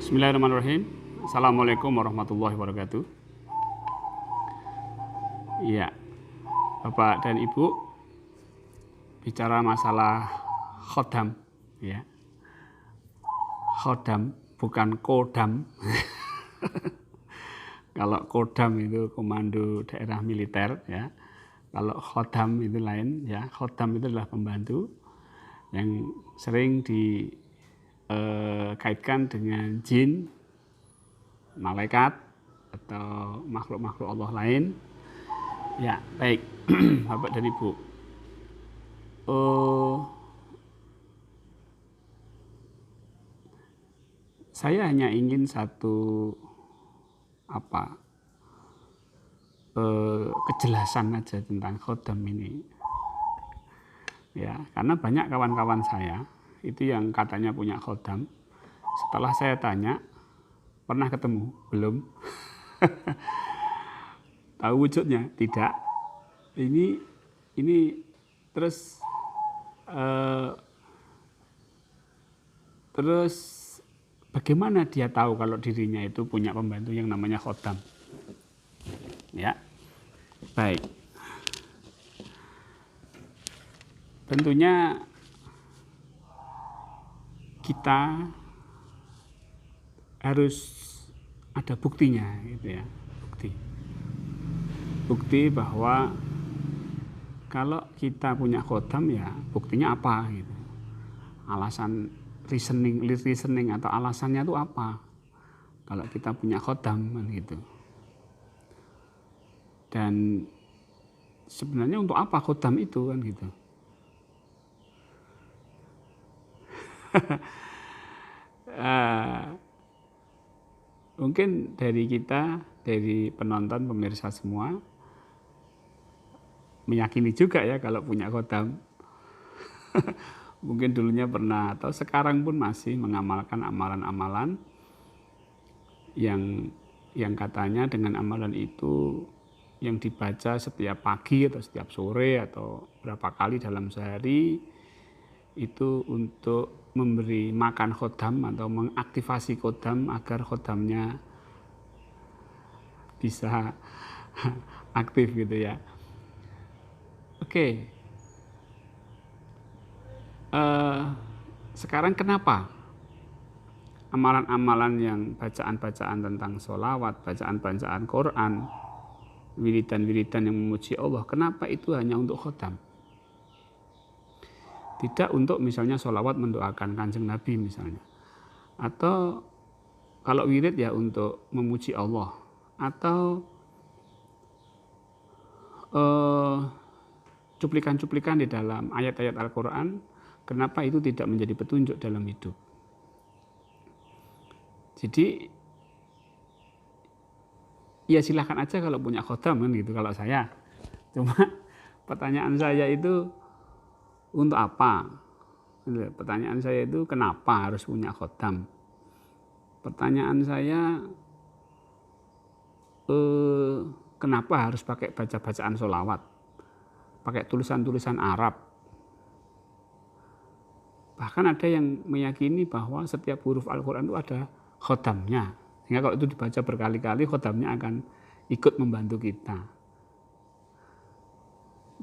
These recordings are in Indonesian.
Bismillahirrahmanirrahim. Assalamualaikum warahmatullahi wabarakatuh. Iya, Bapak dan Ibu, bicara masalah khodam, ya. Khodam bukan kodam. Kalau kodam itu komando daerah militer, ya. Kalau khodam itu lain, ya. Khodam itu adalah pembantu yang sering dikaitkan dengan jin, malaikat, atau makhluk-makhluk Allah lain. Ya, baik. Bapak dan Ibu. Saya hanya ingin satu kejelasan aja tentang khodam ini. Ya, karena banyak kawan-kawan saya itu yang katanya punya khodam. Setelah saya tanya, pernah ketemu? Belum. Tahu wujudnya? Tidak. Ini terus bagaimana dia tahu kalau dirinya itu punya pembantu yang namanya khodam? Ya, baik. Tentunya kita harus ada buktinya, gitu ya. Bukti bahwa kalau kita punya khodam, ya buktinya apa gitu. Alasan reasoning atau alasannya itu apa kalau kita punya khodam kan gitu. Dan sebenarnya untuk apa khodam itu kan gitu. Mungkin dari kita, dari penonton, pemirsa semua meyakini juga ya kalau punya khodam. Mungkin dulunya pernah atau sekarang pun masih mengamalkan amalan-amalan yang katanya dengan amalan itu yang dibaca setiap pagi atau setiap sore atau berapa kali dalam sehari itu untuk memberi makan khodam atau mengaktifasi khodam agar khodamnya bisa aktif gitu ya. Oke. Sekarang kenapa amalan-amalan yang bacaan-bacaan tentang sholawat, bacaan-bacaan Quran, wiridan-wiridan yang memuji Allah, kenapa itu hanya untuk khodam? Tidak untuk misalnya sholawat mendoakan Kanjeng Nabi misalnya. Atau kalau wirid ya untuk memuji Allah. Atau cuplikan-cuplikan di dalam ayat-ayat Al-Quran, kenapa itu tidak menjadi petunjuk dalam hidup? Jadi ya silahkan aja kalau punya khodam kan gitu kalau saya. Cuma pertanyaan saya itu untuk apa? Pertanyaan saya itu kenapa harus punya khodam? Pertanyaan saya kenapa harus pakai baca-bacaan sholawat? Pakai tulisan-tulisan Arab. Bahkan ada yang meyakini bahwa setiap huruf Al-Quran itu ada khodamnya. Sehingga kalau itu dibaca berkali-kali, khodamnya akan ikut membantu kita.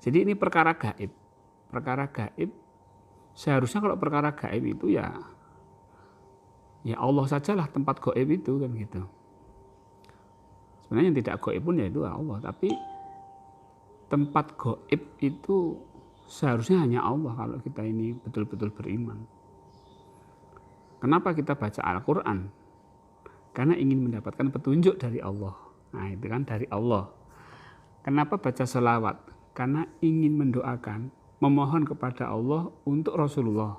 Jadi ini perkara gaib. Perkara gaib, seharusnya kalau perkara gaib itu ya Allah sajalah tempat gaib itu kan gitu. Sebenarnya yang tidak gaib pun ya itu Allah. Tapi tempat gaib itu seharusnya hanya Allah kalau kita ini betul-betul beriman. Kenapa kita baca Al-Quran? Karena ingin mendapatkan petunjuk dari Allah. Nah itu kan dari Allah. Kenapa baca sholawat? Karena ingin mendoakan, memohon kepada Allah untuk Rasulullah.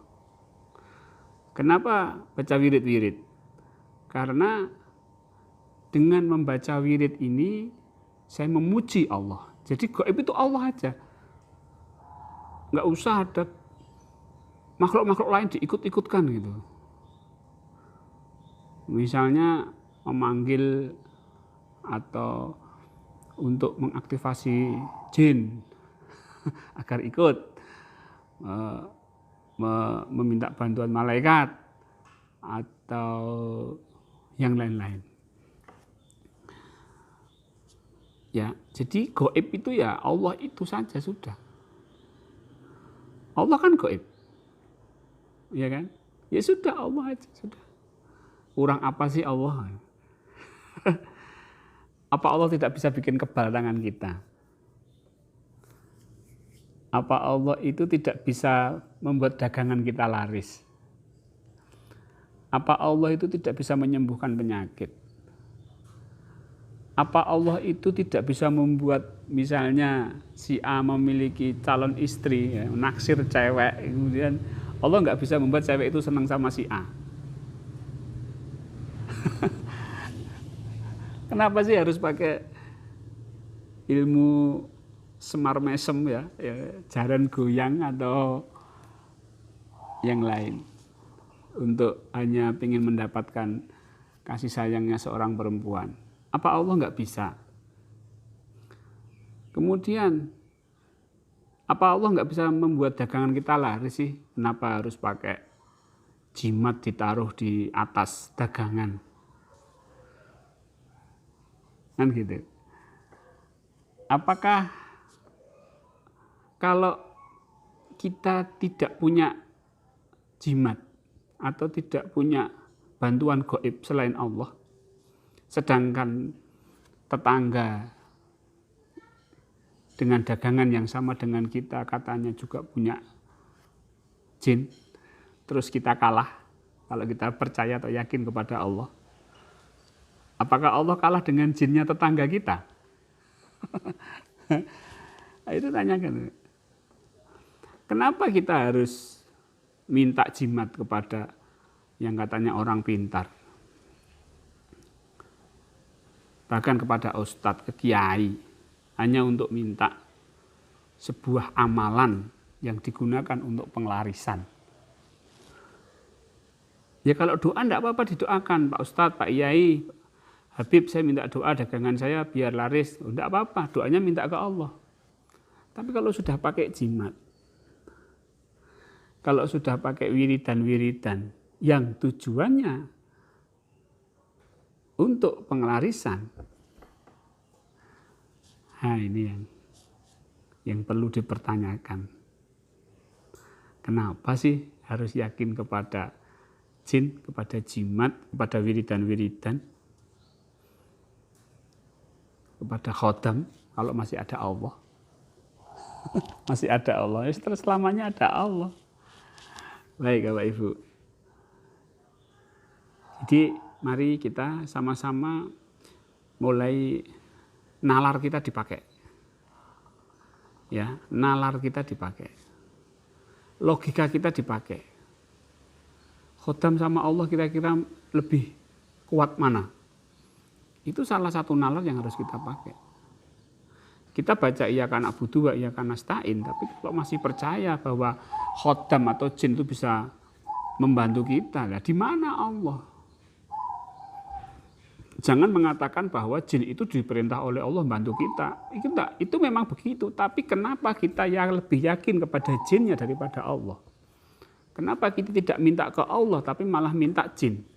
Kenapa baca wirid-wirid? Karena dengan membaca wirid ini saya memuji Allah. Jadi gaib itu Allah aja. Nggak usah ada makhluk-makhluk lain diikut-ikutkan gitu. Misalnya memanggil atau untuk mengaktifasi jin agar ikut, meminta bantuan malaikat, atau yang lain-lain. Ya, jadi gaib itu ya Allah itu saja sudah. Allah kan gaib. Ya kan? Ya sudah Allah aja sudah. Kurang apa sih Allah? Apa Allah tidak bisa bikin kebal tangan kita? Apa Allah itu tidak bisa membuat dagangan kita laris? Apa Allah itu tidak bisa menyembuhkan penyakit? Apa Allah itu tidak bisa membuat misalnya si A memiliki calon istri, ya, naksir cewek, kemudian Allah nggak bisa membuat cewek itu senang sama si A. Kenapa sih harus pakai ilmu semar mesem ya, jaran goyang atau yang lain untuk hanya ingin mendapatkan kasih sayangnya seorang perempuan? Apa Allah nggak bisa? Kemudian, apa Allah nggak bisa membuat dagangan kita laris sih? Kenapa harus pakai jimat ditaruh di atas dagangan? Kan gitu. Apakah kalau kita tidak punya jimat atau tidak punya bantuan gaib selain Allah, sedangkan tetangga dengan dagangan yang sama dengan kita katanya juga punya jin, terus kita kalah kalau kita percaya atau yakin kepada Allah, apakah Allah kalah dengan jinnya tetangga kita? Itu tanyakan. Kenapa kita harus minta jimat kepada yang katanya orang pintar? Bahkan kepada ustadz, ke kiai, hanya untuk minta sebuah amalan yang digunakan untuk penglarisan. Ya kalau doa enggak apa-apa didoakan, Pak Ustadz, Pak Kiai, Habib saya minta doa dagangan saya biar laris, enggak apa-apa, doanya minta ke Allah. Tapi kalau sudah pakai jimat, kalau sudah pakai wiridan-wiridan yang tujuannya untuk penglarisan, nah ini yang perlu dipertanyakan. Kenapa sih harus yakin kepada jin, kepada jimat, kepada wiridan-wiridan, kepada khodam kalau masih ada Allah? Masih ada Allah, ya terus selamanya ada Allah. Baik Bapak Ibu. Jadi mari kita sama-sama mulai nalar kita dipakai. Ya, nalar kita dipakai. Logika kita dipakai. Khodam sama Allah kira-kira lebih kuat mana? Itu salah satu nalar yang harus kita pakai. Kita baca iyyaka na'budu wa iyyaka nasta'in, tapi kalau masih percaya bahwa khodam atau jin itu bisa membantu kita, lah di mana Allah? Jangan mengatakan bahwa jin itu diperintah oleh Allah membantu kita. Itu memang begitu, tapi kenapa kita yang lebih yakin kepada jinnya daripada Allah? Kenapa kita tidak minta ke Allah tapi malah minta jin?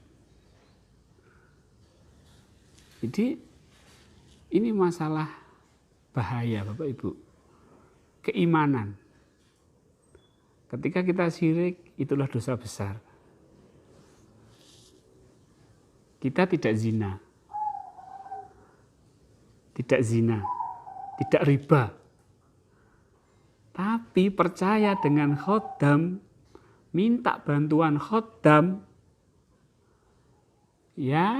Jadi ini masalah bahaya Bapak Ibu. Keimanan. Ketika kita syirik, itulah dosa besar. Kita tidak zina. Tidak zina. Tidak riba. Tapi percaya dengan khodam, minta bantuan khodam, ya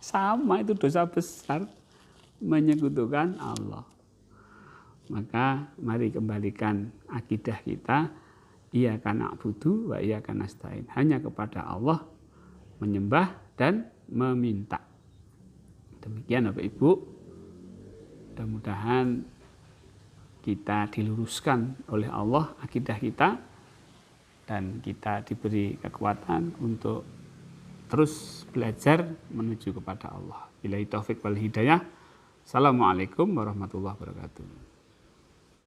sama itu dosa besar, menyekutukan Allah. Maka mari kembalikan akidah kita, iyyaka na'budu wa iyyaka nasta'in, hanya kepada Allah menyembah dan meminta. Demikian Bapak Ibu, mudah-mudahan kita diluruskan oleh Allah akidah kita dan kita diberi kekuatan untuk terus belajar menuju kepada Allah. Billahi taufik wal hidayah. Assalamualaikum warahmatullahi wabarakatuh.